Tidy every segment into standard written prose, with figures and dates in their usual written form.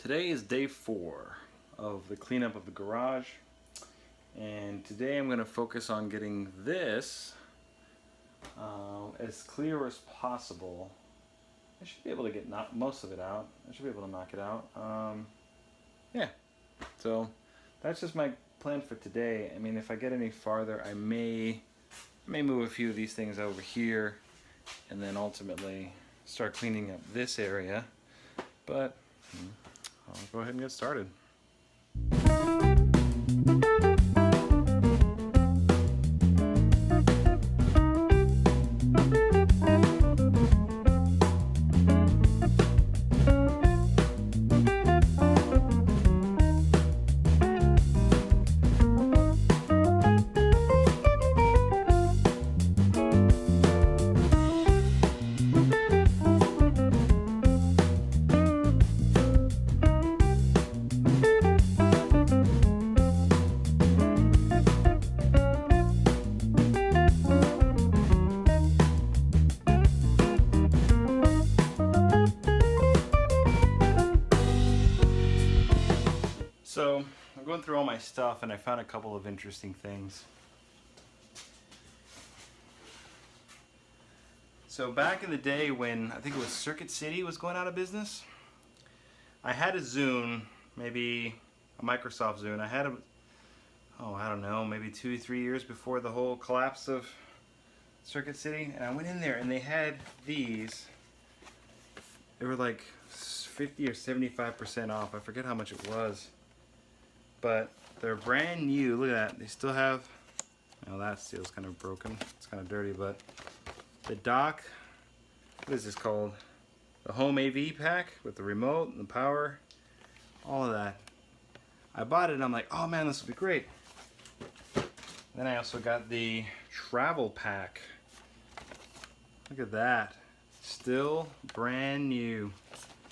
Today is day 4 of the cleanup of the garage, and today I'm going to focus on getting this as clear as possible. I should be able to get most of it out. I should be able to knock it out. Yeah, so that's just my plan for today. I mean, if I get any farther, I may move a few of these things over here and then ultimately start cleaning up this area, but I'll go ahead and get started. So I'm going through all my stuff and I found a couple of interesting things. So back in the day when I think it was Circuit City was going out of business, I had a Zune, maybe a Microsoft Zune. I had a, I don't know, maybe 2-3 years before the whole collapse of Circuit City, and I went in there and they had these. They were like 50 or 75% off. I forget how much it was. But they're brand new. Look at that. They still have, oh, that steel's kind of broken. It's kind of dirty, but the dock, what is this called? The home AV pack with the remote and the power, all of that. I bought it and I'm like, oh man, this will be great. Then I also got the travel pack. Look at that. Still brand new.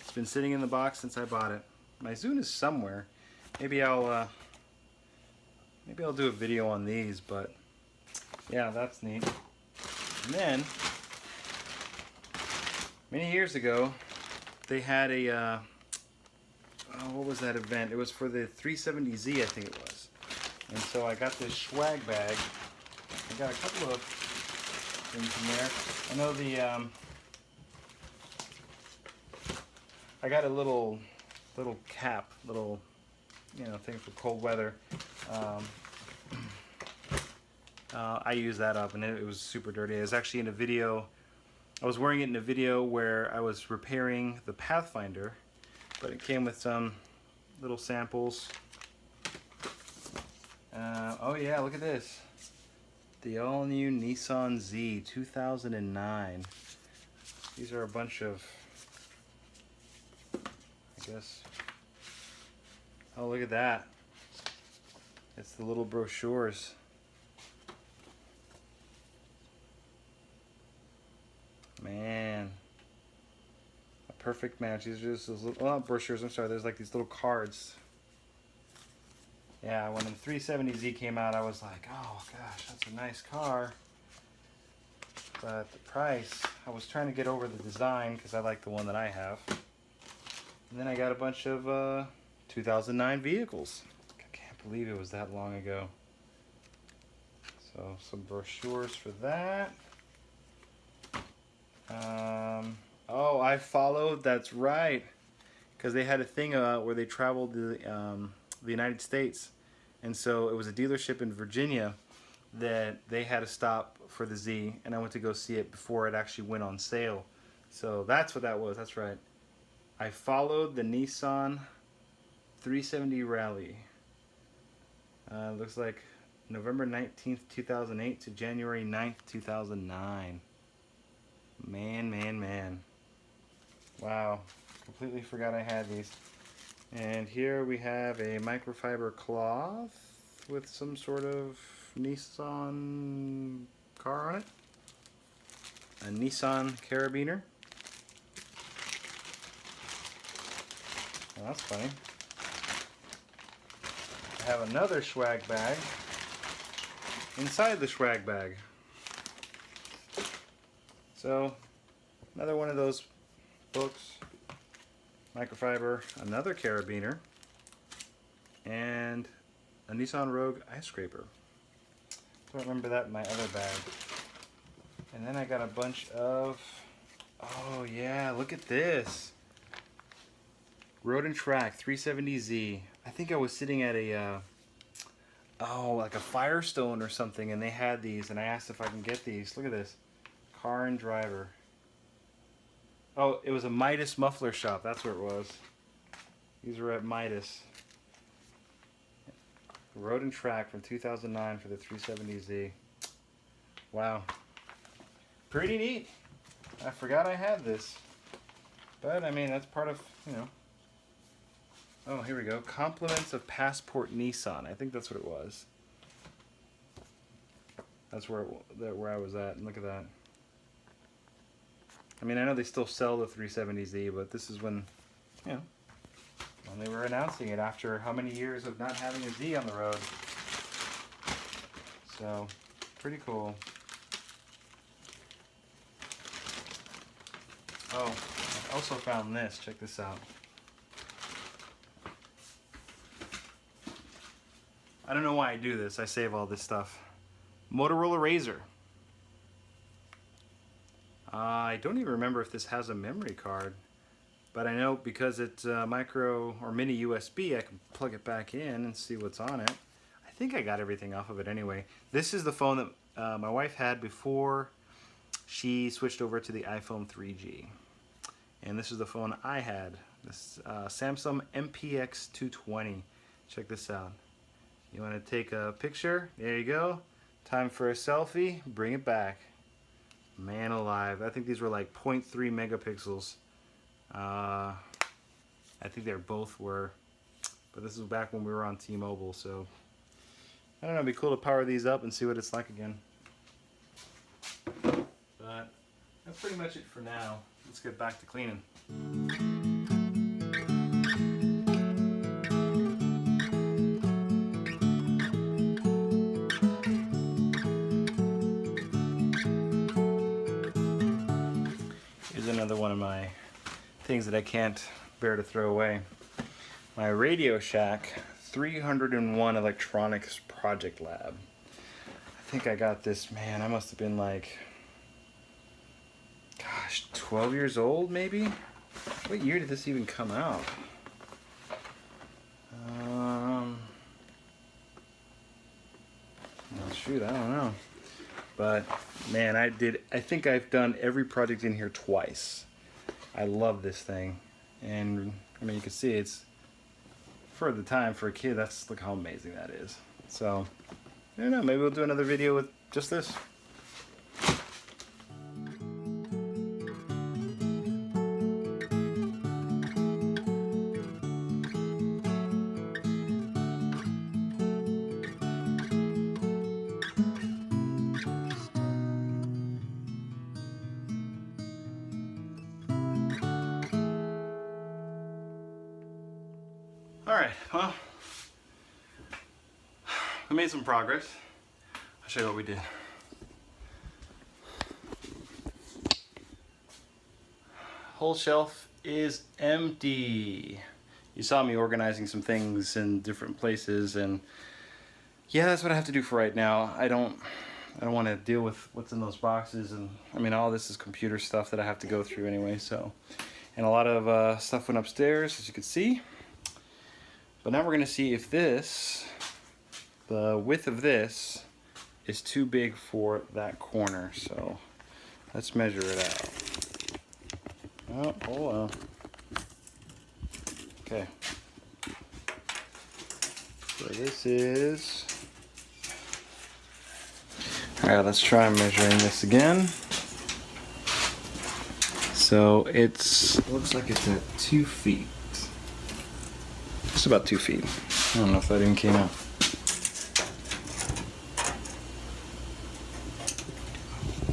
It's been sitting in the box since I bought it. My Zune is somewhere. Maybe I'll do a video on these, but yeah, that's neat. And then many years ago, they had a what was that event? It was for the 370Z, I think it was. And so I got this swag bag. I got a couple of things in there. I know I got a little cap, thing for cold weather. I used that up and it was super dirty. It was actually in a video. I was wearing it in a video where I was repairing the Pathfinder, but it came with some little samples. Oh yeah, look at this. The all-new Nissan Z 2009. These are a bunch of, I guess, oh, look at that. It's the little brochures. Man. A perfect match. These are just those little, well, not brochures, I'm sorry. There's like these little cards. Yeah, when the 370Z came out, I was like, oh gosh, that's a nice car. But the price, I was trying to get over the design because I like the one that I have. And then I got a bunch of 2009 vehicles. I can't believe it was that long ago. So some brochures for that. Oh, I followed, that's right. Because they had a thing where they traveled to the United States. And so it was a dealership in Virginia that they had to stop for the Z. And I went to go see it before it actually went on sale. So that's what that was, that's right. I followed the Nissan 370 Rally. Looks like November 19th, 2008 to January 9th, 2009. Man. Wow, completely forgot I had these. And here we have a microfiber cloth with some sort of Nissan car on it. A Nissan Carabiner. Oh, that's funny. I have another swag bag inside the swag bag. So, another one of those books. microfiber, another carabiner, and a Nissan Rogue ice scraper. Don't remember that in my other bag. And then I got a bunch of, oh yeah, look at this. Road and Track 370Z. I think I was sitting at a, like a Firestone or something, and they had these, and I asked if I can get these. Look at this. Car and Driver. Oh, it was a Midas muffler shop. That's where it was. These were at Midas. Road and Track from 2009 for the 370Z. Wow. Pretty neat. I forgot I had this. But, I mean, that's part of, you know. Oh, here we go. Compliments of Passport Nissan. I think that's what it was. That's where I was at. And look at that. I mean, I know they still sell the 370Z, but this is when, you know, when they were announcing it after how many years of not having a Z on the road. So, pretty cool. Oh, I also found this. Check this out. I don't know why I do this. I save all this stuff. Motorola Razr. I don't even remember if this has a memory card, but I know because it's micro or mini USB, I can plug it back in and see what's on it. I think I got everything off of it anyway. This is the phone that my wife had before she switched over to the iPhone 3G. And this is the phone I had, this Samsung MPX 220. Check this out. You want to take a picture? There you go. Time for a selfie. Bring it back. Man alive. I think these were like 0.3 megapixels. I think they both were. But this was back when we were on T-Mobile, so I don't know, it'd be cool to power these up and see what it's like again. But that's pretty much it for now. Let's get back to cleaning. Another one of my things that I can't bear to throw away. My Radio Shack 301 Electronics Project Lab. I think I got this, man, I must have been like, gosh, 12 years old maybe? What year did this even come out? Oh, shoot, I don't know. But man, I think I've done every project in here twice. I love this thing. And I mean, you can see it's, for the time, for a kid, look how amazing that is. So, I don't know, maybe we'll do another video with just this. Alright, well, we made some progress. I'll show you what we did. Whole shelf is empty. You saw me organizing some things in different places, and yeah, that's what I have to do for right now. I don't want to deal with what's in those boxes, and I mean, all this is computer stuff that I have to go through anyway, so. And a lot of stuff went upstairs, as you can see. But now we're going to see if the width of this is too big for that corner. So let's measure it out. Oh, hold on. Okay. So this is, alright, let's try measuring this again. So looks like it's at 2 feet. Just about 2 feet. I don't know if that even came out.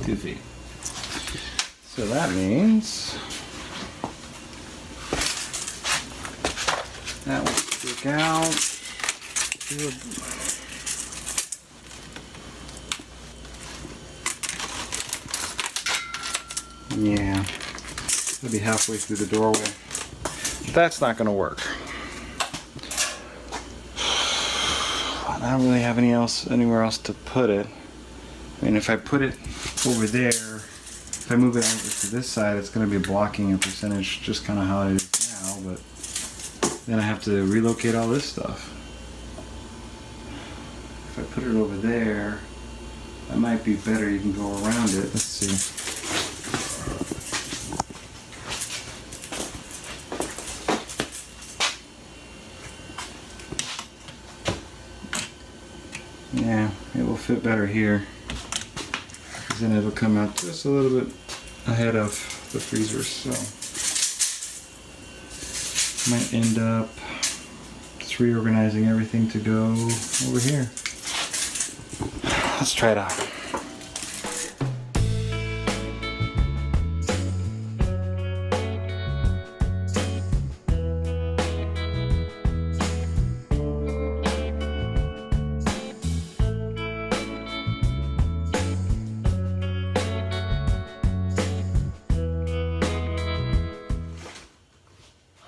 Feet. So that means that will stick out. Yeah, it'll be halfway through the doorway. That's not gonna work. I don't really have anywhere else to put it. I mean, if I put it over there, if I move it over to this side, it's gonna be blocking a percentage, just kind of how it is now, but then I have to relocate all this stuff. If I put it over there, that might be better. You can go around it. Let's see. Yeah, it will fit better here. Because then it'll come out just a little bit ahead of the freezer, so might end up just reorganizing everything to go over here. Let's try it out.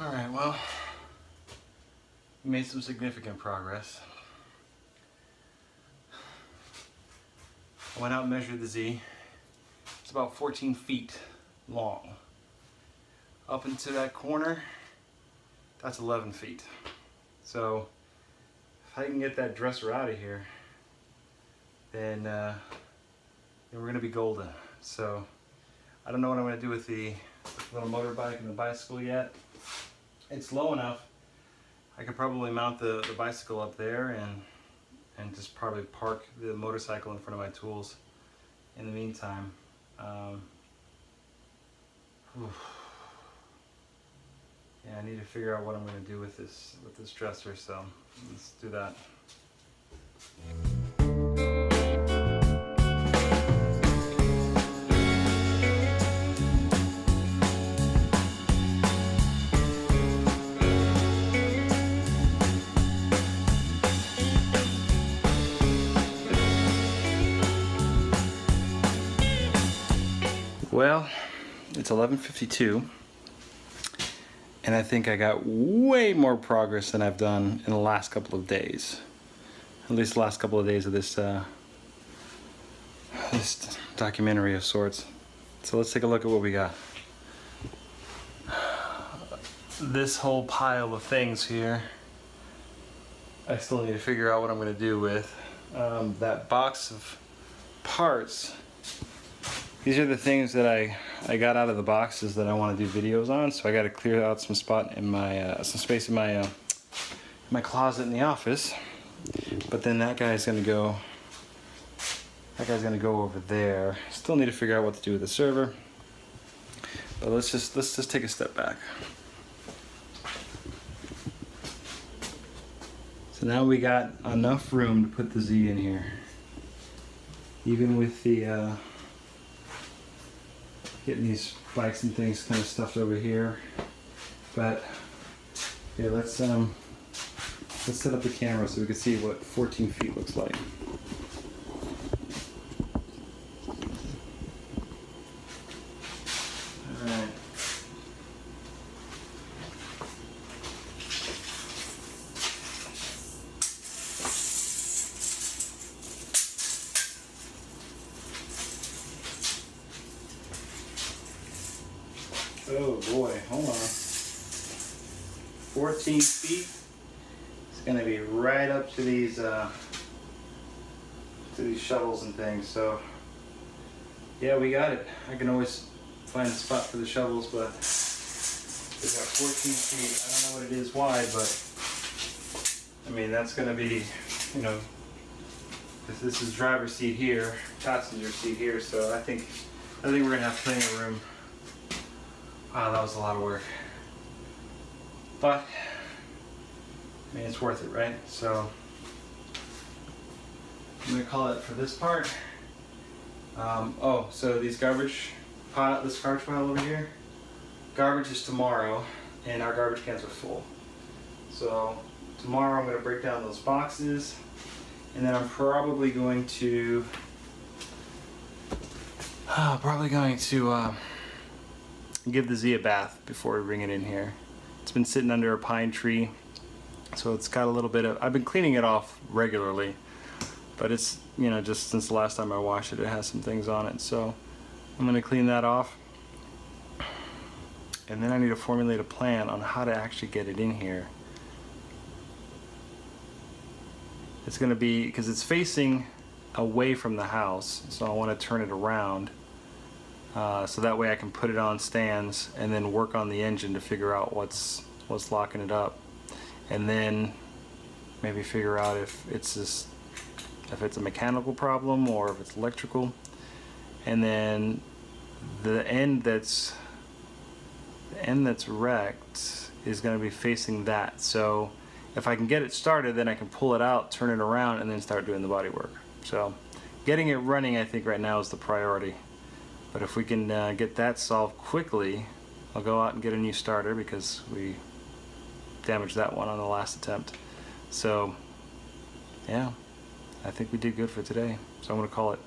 Alright, well, we made some significant progress. I went out and measured the Z. It's about 14 feet long. Up into that corner, that's 11 feet. So if I can get that dresser out of here, then we're gonna be golden. So I don't know what I'm gonna do with the little motorbike and the bicycle yet. It's low enough. I could probably mount the bicycle up there and just probably park the motorcycle in front of my tools in the meantime. Yeah, I need to figure out what I'm going to do with this dresser, so let's do that. Well, it's 11:52, and I think I got way more progress than I've done in the last couple of days. At least the last couple of days of this documentary of sorts. So let's take a look at what we got. This whole pile of things here, I still need to figure out what I'm going to do with. That box of parts. These are the things that I got out of the boxes that I want to do videos on, so I got to clear out some spot in my some space in my closet in the office. But then that guy's gonna go over there. Still need to figure out what to do with the server. But let's just take a step back. So now we got enough room to put the Z in here, even with the getting these bikes and things kind of stuffed over here. But yeah, let's set up the camera so we can see what 14 feet looks like. Alright. Oh boy, hold on. 14 feet. It's gonna be right up to these shovels and things. So yeah, we got it. I can always find a spot for the shovels, but we got 14 feet. I don't know what it is wide, but I mean that's gonna be, you know, this is driver's seat here, passenger seat here. So I think we're gonna have plenty of room. Wow, that was a lot of work. But I mean, it's worth it, right? So I'm gonna call it for this part. Oh, so these this garbage pile over here, garbage is tomorrow, and our garbage cans are full. So tomorrow I'm gonna break down those boxes, and then I'm probably going to give the Z a bath before we bring it in here. It's been sitting under a pine tree, so it's got a little bit of, I've been cleaning it off regularly, but it's, you know, just since the last time I washed it, it has some things on it. So I'm going to clean that off. And then I need to formulate a plan on how to actually get it in here. It's going to be, because it's facing away from the house, so I want to turn it around. So that way I can put it on stands and then work on the engine to figure out what's locking it up, and then maybe figure out if it's a mechanical problem or if it's electrical. And then the end that's wrecked is going to be facing that. So if I can get it started, then I can pull it out, turn it around, and then start doing the body work. So getting it running, I think right now is the priority. But if we can get that solved quickly, I'll go out and get a new starter because we damaged that one on the last attempt. So yeah, I think we did good for today. So I'm going to call it.